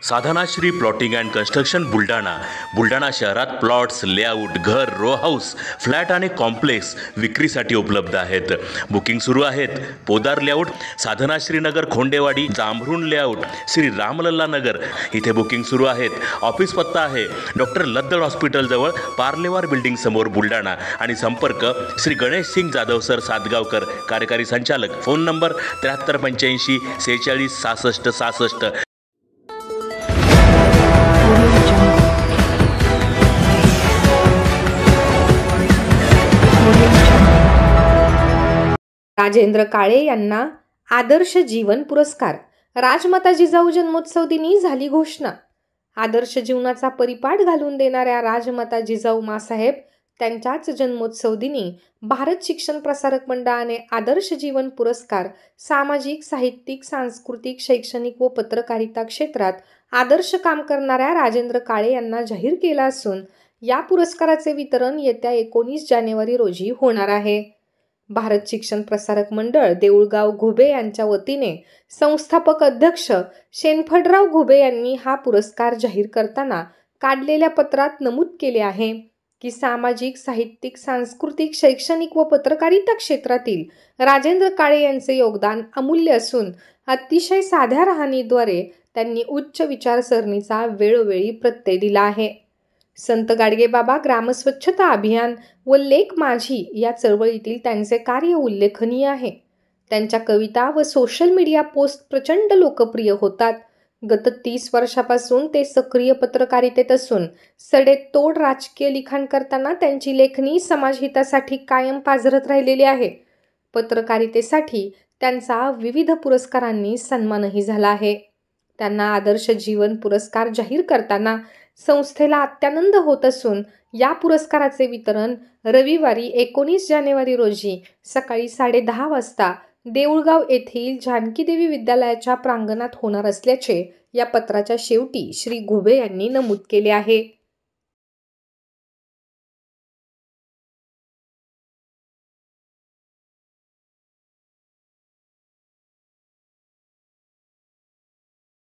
Sadhanashri plotting and construction Buldhana शहरात plots, layout, घर, row house, flat आणि कॉम्प्लेक्स विक्रीसाठी उपलब्ध आहेत. बुकिंग सुरू आहेत. पोदार लेआउट, साधनाश्री नगर, खोंडेवाडी, जांभरुण लेआउट, श्री रामलल्ला नगर इथे बुकिंग सुरू आहेत. ऑफिस पत्ता आहे डॉक्टर लद्दड हॉस्पिटल जवळ, पार्लेवार बिल्डिंग समोर, बुलढाणा. आणि संपर्क श्री गणेश सिंग जाधव सर सातगावकर, कार्यकारी संचालक. Phone number 7385 46 66 66. राजेंद्र काळे यांना आदर्श जीवन पुरस्कार. राजमाता जिजाऊ जन्मोत्सव दिनी झाली घोषणा. आदर्श जीवनाचा परिपाठ घालून देणाऱ्या राजमाता जिजाऊ मासाहेब त्यांच्याच जन्मोत्सव दिनी भारत शिक्षण प्रसारक मंडळाने आदर्श जीवन पुरस्कार सामाजिक, साहित्यिक, सांस्कृतिक, शैक्षणिक व पत्रकारिता क्षेत्रात आदर्श काम करणाऱ्या राजेंद्र काळे यांना जाहीर केला असून या पुरस्काराचे वितरण येत्या 19 जानेवारी रोजी होणार आहे. भारत शिक्षण प्रसारक मंडळ देऊळगाव घुबे यांच्या वतीने संस्थापक अध्यक्ष शेनफडराव घुबे यांनी हा पुरस्कार जाहीर करताना काढलेल्या पत्रात नमूद केले आहे की सामाजिक, साहित्यिक, सांस्कृतिक, शैक्षणिक व पत्रकारिता क्षेत्रातील राजेंद्र काळे यांचे योगदान अमूल्य असून अतिशय साध्या राहणीद्वारे त्यांनी उच्च विचारसरणीचा वेळोवेळी प्रत्यय दिला आहे. संत गाडगेबाबा ग्रामस्वच्छता अभियान व लेक माझी या चळवळीतील त्यांचे कार्य उल्लेखनीय आहे. त्यांच्या कविता व सोशल मीडिया पोस्ट प्रचंड लोकप्रिय होतात. गत 30 वर्षापासून ते सक्रिय पत्रकारितेत असून सडेतोड राजकीय लिखाण करताना त्यांची लेखणी समाजहितासाठी कायम पाझरत राहिलेली आहे. पत्रकारितेसाठी त्यांचा विविध पुरस्कारांनी सन्मानही झाला आहे. त्यांना आदर्श जीवन पुरस्कार जाहीर करताना संस्थेला अत्यानंद होत असून या पुरस्काराचे वितरण रविवारी 19 जानेवारी रोजी सकाळी 10:30 वाजता देऊळगाव येथील जानकीदेवी विद्यालयाच्या प्रांगणात होणार असल्याचे या पत्राच्या शेवटी श्री घुबे यांनी नमूद केले आहे.